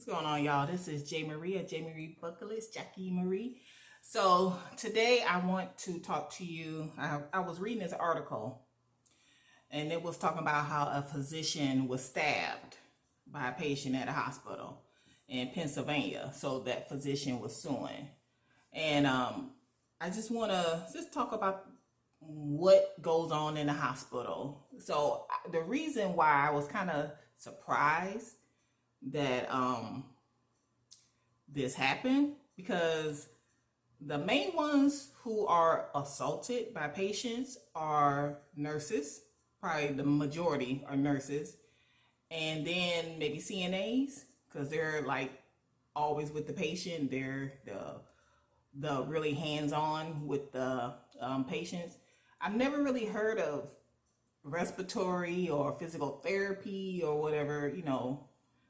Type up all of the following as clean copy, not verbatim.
What's going on, y'all? This is J. Marie, J. Marie Bucklist, Jackie Marie. So today I want to talk to you. I was reading this article, and it was talking about how a physician was stabbed by a patient at a hospital in Pennsylvania. So that physician was suing, and I just want to just talk about what goes on in the hospital. So the reason why I was kind of surprised that this happened, because the main ones who are assaulted by patients are nurses. Probably the majority are nurses, and then maybe CNAs, because they're like always with the patient. They're the really hands-on with the patients. I've never really heard of respiratory or physical therapy or whatever,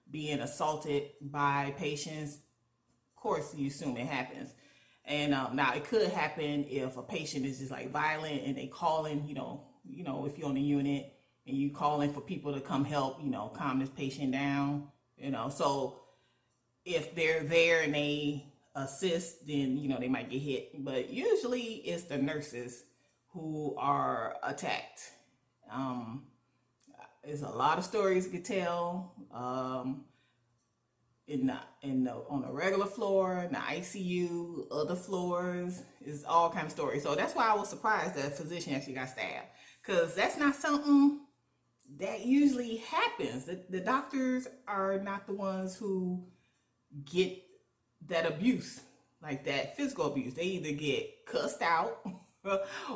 being assaulted by patients. Of course, you assume it happens. And now it could happen if a patient is just like violent and they calling, if you're on the unit and you calling for people to come help, calm this patient down, So if they're there and they assist, then, they might get hit. But usually it's the nurses who are attacked. There's a lot of stories you could tell. On a regular floor, in the ICU, other floors, is all kind of stories. So that's why I was surprised that a physician actually got stabbed, because that's not something that usually happens. The doctors are not the ones who get that abuse, like that physical abuse. They either get cussed out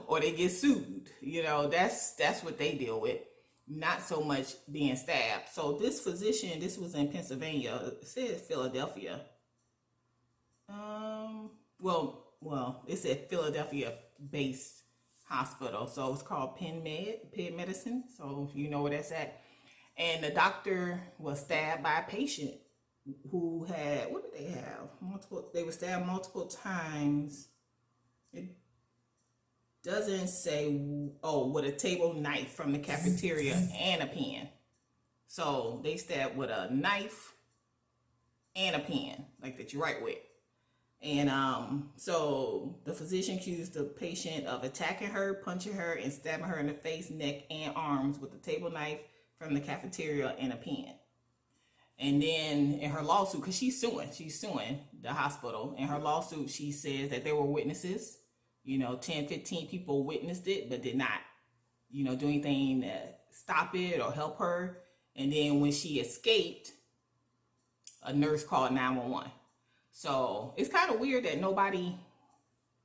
or they get sued. That's what they deal with. Not so much being stabbed. So this physician, this was in Pennsylvania. It said Philadelphia. It said Philadelphia-based hospital. So it's called Penn Medicine. So if you know where that's at. And the doctor was stabbed by a patient who had, what did they have? They were stabbed multiple times. It doesn't say, with a table knife from the cafeteria and a pen. So they stabbed with a knife and a pen, like that you write with. And so the physician accused the patient of attacking her, punching her, and stabbing her in the face, neck, and arms with a table knife from the cafeteria and a pen. And then in her lawsuit, because she's suing the hospital. In her lawsuit, she says that there were witnesses. 10, 15 people witnessed it, but did not, do anything to stop it or help her. And then when she escaped, a nurse called 911. So it's kind of weird that nobody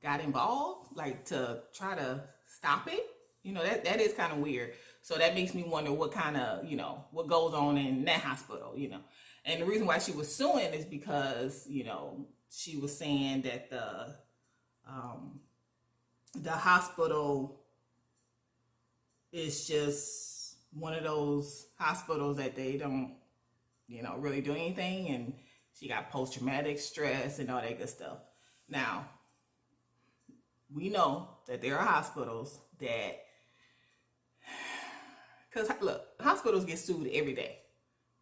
got involved, like to try to stop it. That is kind of weird. So that makes me wonder what kind of, what goes on in that hospital, And the reason why she was suing is because, she was saying that the hospital is just one of those hospitals that they don't, really do anything. And she got post-traumatic stress and all that good stuff. Now, we know that there are hospitals that, because look, hospitals get sued every day.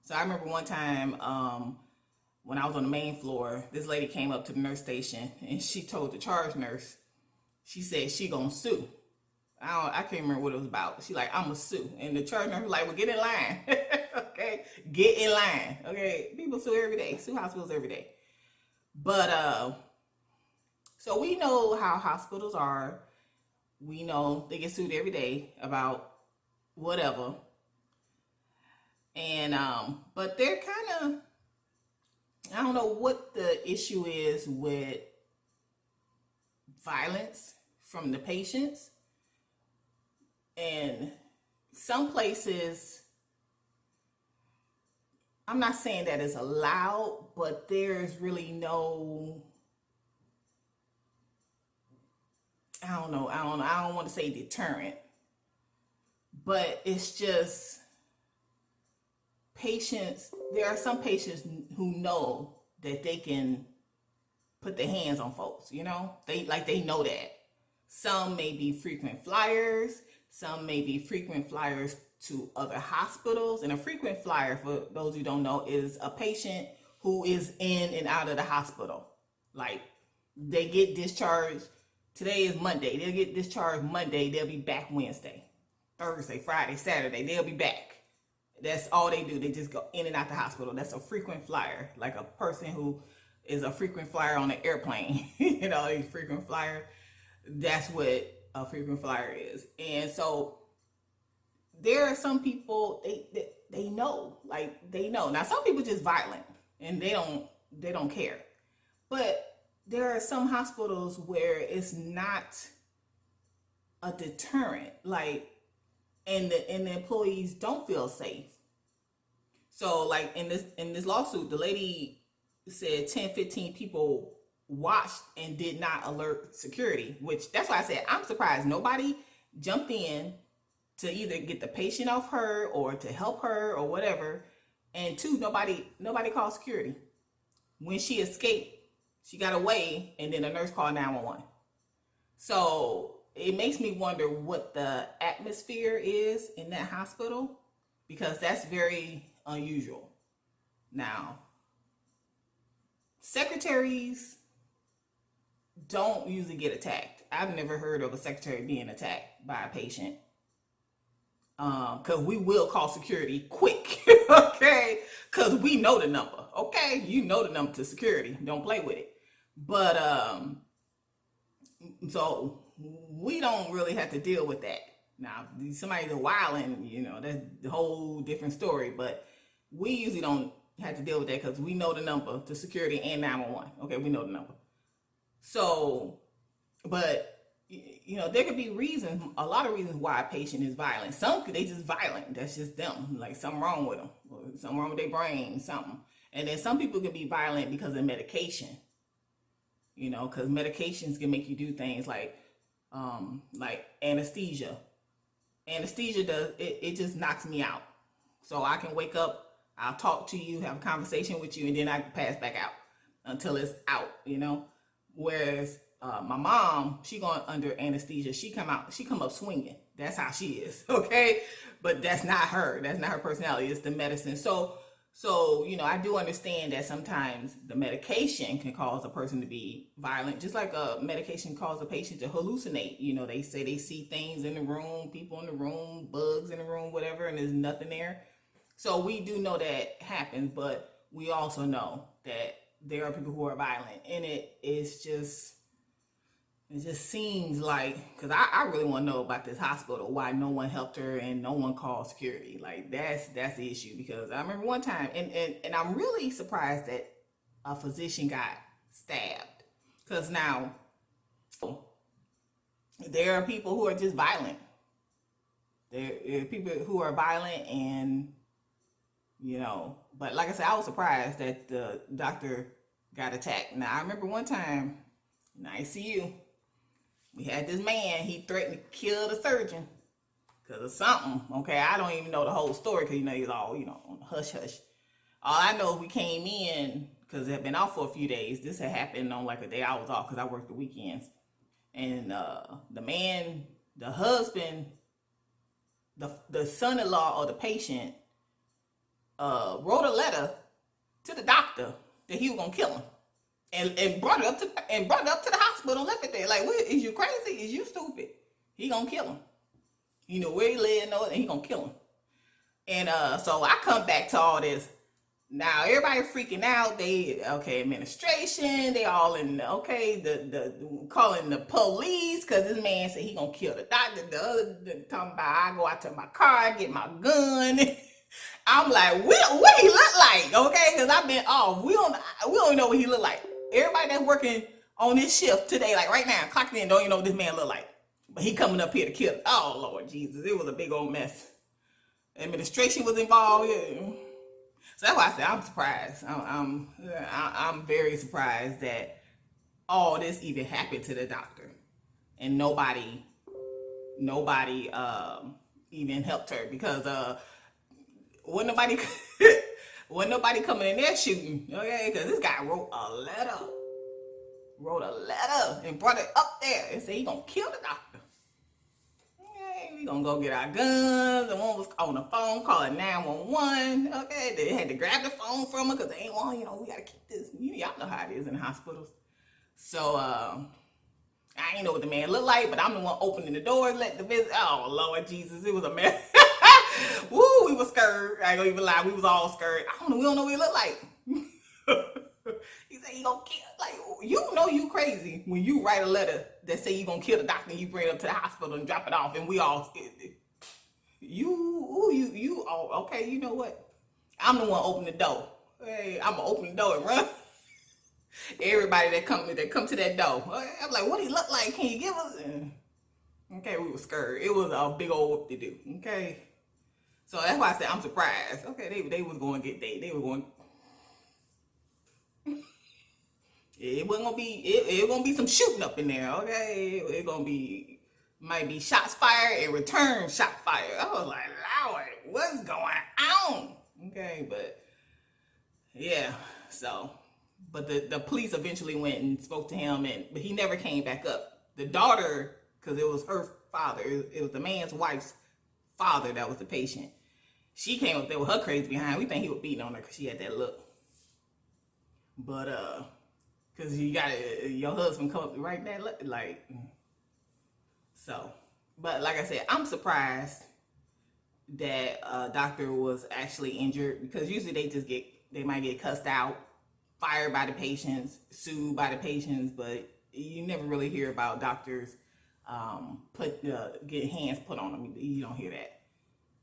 So I remember one time when I was on the main floor, this lady came up to the nurse station and she told the charge nurse, she said she gonna sue. I can't remember what it was about. She like, I'm gonna sue. And the charge nurse was like, well, get in line. Okay, get in line. Okay, people sue every day, sue hospitals every day. But so we know how hospitals are. We know they get sued every day about whatever. And but they're kind of, I don't know what the issue is with violence from the patients. And some places, I'm not saying that it's allowed, but there's really no, I don't want to say deterrent, but it's just patients. There are some patients who know that they can put their hands on folks, they know that. Some may be frequent flyers, some may be frequent flyers to other hospitals. And a frequent flyer, for those who don't know, is a patient who who is in and out of the hospital. Like, they get discharged. Today is Monday. They'll get discharged Monday. They'll be back Wednesday, Thursday, Friday, Saturday. They'll be back. That's all they do. They just go in and out the hospital. That's a frequent flyer, like a person who is a frequent flyer on an airplane. You know, a frequent flyer. That's what a frequent flyer is. And so there are some people, they know, like they know. Now some people just violent and they don't care. But there are some hospitals where it's not a deterrent, like, and the employees don't feel safe. So like in this lawsuit, the lady said 10-15 people watched and did not alert security, which that's why I said I'm surprised nobody jumped in to either get the patient off her or to help her or whatever. And two, nobody called security. When she escaped, she got away, and then the nurse called 911. So it makes me wonder what the atmosphere is in that hospital, because that's very unusual. Now, secretaries don't usually get attacked. I've never heard of a secretary being attacked by a patient. Because we will call security quick, okay? Because we know the number, okay? You know the number to security. Don't play with it. But, so we don't really have to deal with that. Now, somebody's wilding, you know, that's the whole different story. But we usually don't have to deal with that because we know the number to security and 911. Okay, we know the number. So, but, you know, there could be reasons, a lot of reasons why a patient is violent. Some, they just violent. That's just them. Like something wrong with them. Or something wrong with their brain, something. And then some people can be violent because of medication. You know, because medications can make you do things like anesthesia. Anesthesia does, it just knocks me out. So I can wake up, I'll talk to you, have a conversation with you, and then I can pass back out until it's out, you know. Whereas my mom, she going under anesthesia. She come up swinging. That's how she is, okay? But that's not her. That's not her personality. It's the medicine. So, you know, I do understand that sometimes the medication can cause a person to be violent, just like a medication causes a patient to hallucinate. You know, they say they see things in the room, people in the room, bugs in the room, whatever, and there's nothing there. So we do know that happens, but we also know that there are people who are violent, and it just seems like, because I really want to know about this hospital, why no one helped her and no one called security. Like, that's the issue, because I remember one time, and I'm really surprised that a physician got stabbed. Because now, there are people who are just violent. There are people who are violent, and, you know, but like I said, I was surprised that the doctor got attacked. Now, I remember one time in ICU, we had this man, he threatened to kill the surgeon because of something, okay? I don't even know the whole story because, you know, he's all, you know, on hush-hush. All I know is we came in because it had been off for a few days. This had happened on like a day I was off because I worked the weekends. And the man, the husband, the son-in-law of the patient wrote a letter to the doctor that he was going to kill him. And brought it up to the hospital and left it there. Like, what, is you crazy? Is you stupid? He gonna kill him. You know where he live, and he gonna kill him. And so I come back to all this. Now everybody freaking out. Administration. They all in the calling the police because this man said he gonna kill the doctor. The other talking about I go out to my car, get my gun. I'm like, what he look like? Okay, because I've been off. We don't even know what he look like. Everybody that's working on this shift today, like right now, clocking in, don't even know what this man look like. But he coming up here to kill. Oh, Lord Jesus. It was a big old mess. Administration was involved. Yeah. So that's why I said I'm surprised. I'm very surprised that all this even happened to the doctor. And nobody even helped her because wasn't nobody coming in there shooting, okay? Because this guy wrote a letter and brought it up there and said he gonna kill the doctor. we gonna go get our guns. And one was on the phone calling 911. Okay, they had to grab the phone from her because they ain't want, we gotta keep this. Y'all know how it is in the hospitals. So I ain't know what the man looked like, but I'm the one opening the doors, let the visit. Oh Lord Jesus, it was a mess. Woo, we was scared. I ain't gonna even lie, we was all scared. We don't know what he looked like. He said he gonna kill. Like, you crazy when you write a letter that say you gonna kill the doctor and you bring it up to the hospital and drop it off, and we all scared. You all okay? You know what? I'm the one open the door. Hey, I'm gonna open the door and run. Everybody that come to that door. I'm like, what he look like? Can you give us? Okay, we were scared. It was a big old whoop to do. Okay, so that's why I said I'm surprised. Okay, they was going to get they were going. It wasn't gonna be. It gonna be some shooting up in there. Okay, it gonna be might be shots fired and return shot fired. I was like, Lord, what's going on? Okay, but yeah. So, but the police eventually went and spoke to him, but he never came back up. The daughter, because it was her father. It was the man's wife's father that was the patient. She came up there with her crazy behind. We think he was beating on her because she had that look. But because you got your husband come up right there, like, so. But like I said, I'm surprised that a doctor was actually injured, because usually they might get cussed out, fired by the patients, sued by the patients, but you never really hear about doctors get hands put on them. You don't hear that.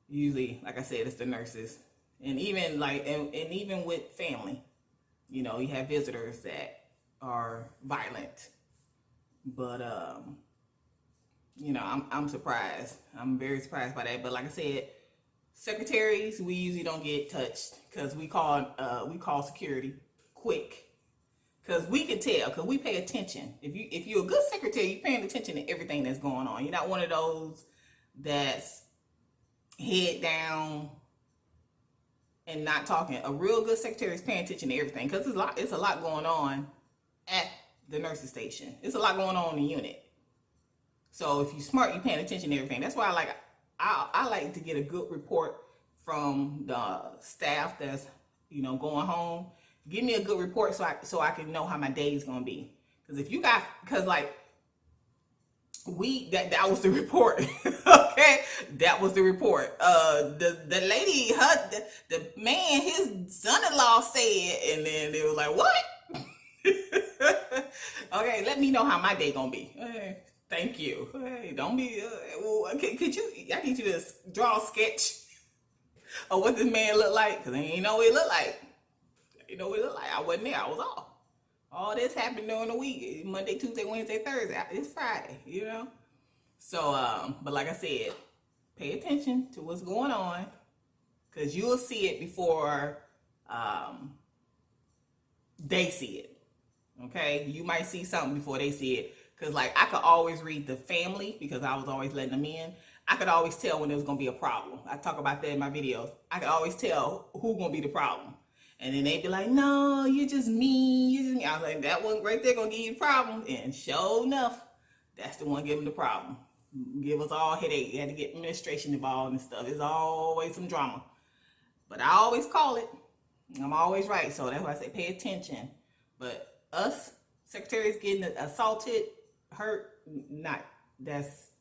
Usually, like I said, it's the nurses, and even and even with family, you have visitors that are violent. But I'm surprised. I'm very surprised by that. But like I said, secretaries, we usually don't get touched because we call security quick, because we can tell, because we pay attention. If you're a good secretary, you're paying attention to everything that's going on. You're not one of those that's head down and not talking. A real good secretary is paying attention to everything, because it's a lot going on at the nursing station. It's a lot going on in the unit. So if you're smart, you're paying attention to everything. That's why I like to get a good report from the staff that's going home. Give me a good report so I can know how my day is gonna be. Because that was the report. Okay, that was the report. The lady, the man, his son-in-law said, and then they was like, what? Okay, let me know how my day gonna be. Okay, thank you. Hey, don't be. Could you? I need you to draw a sketch of what this man looked like, because I ain't know what he looked like. I wasn't there. I was off. All this happened during the week. Monday, Tuesday, Wednesday, Thursday. It's Friday, So, but like I said, pay attention to what's going on, because you'll see it before they see it. Okay? You might see something before they see it. Because, I could always read the family, because I was always letting them in. I could always tell when there was going to be a problem. I talk about that in my videos. I could always tell who's going to be the problem. And then they'd be like, no, you're just mean. I was like, that one right there going to give you the problem. And sure enough, that's the one giving the problem. Give us all a headache. You had to get administration involved and stuff. There's always some drama. But I always call it. I'm always right. So that's why I say pay attention. But us secretaries getting assaulted, hurt, that's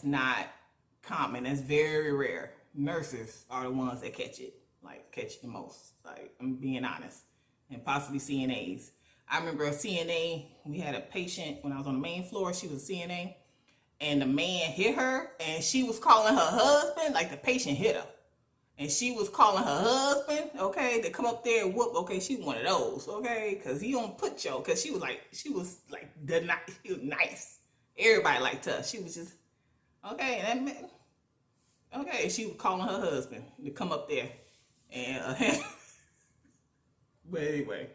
not common. That's very rare. Nurses are the ones that catch it the most. I'm being honest. And possibly CNAs. I remember a CNA, we had a patient when I was on the main floor. She was a CNA, and the man hit her, and she was calling her husband, like the patient hit her. And she was calling her husband, okay, to come up there and whoop. Okay, she one of those, okay, because he don't put because she was nice. Everybody liked her. She was just, okay, and that man, okay, she was calling her husband to come up there. And, but anyway,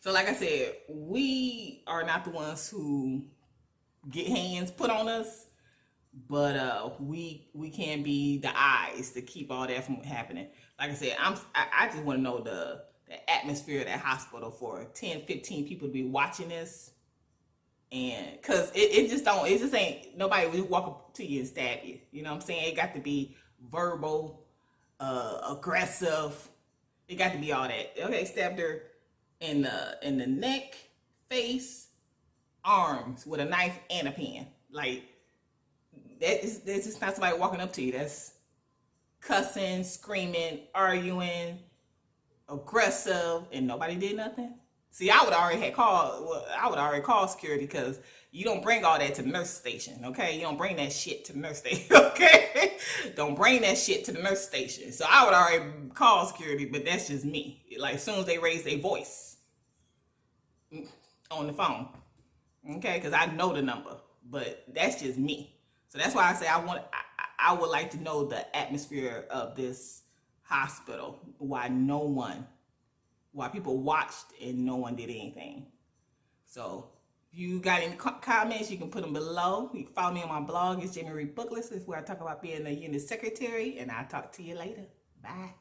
so like I said, we are not the ones who get hands put on us, but we can be the eyes to keep all that from happening. Like I said, I just want to know the atmosphere of that hospital for 10, 15 people to be watching this. And cause it just ain't nobody will walk up to you and stab you. You know what I'm saying? It got to be verbal, aggressive. It got to be all that. Okay, stabbed her in the neck, face, arms with a knife and a pen. Like that's just not somebody walking up to you. That's cussing, screaming, arguing, aggressive, and nobody did nothing. See, I would already call security because you don't bring all that to the nurse station, okay? You don't bring that shit to the nurse station, okay? Don't bring that shit to the nurse station. So I would already call security, but that's just me. Like as soon as they raise their voice on the phone, okay? Because I know the number, but that's just me. So that's why I say I would like to know the atmosphere of this hospital. Why people watched and no one did anything. So if you got any comments, you can put them below. You can follow me on my blog. It's Jamie Reed Booklist. It's where I talk about being a unit secretary, and I'll talk to you later. Bye.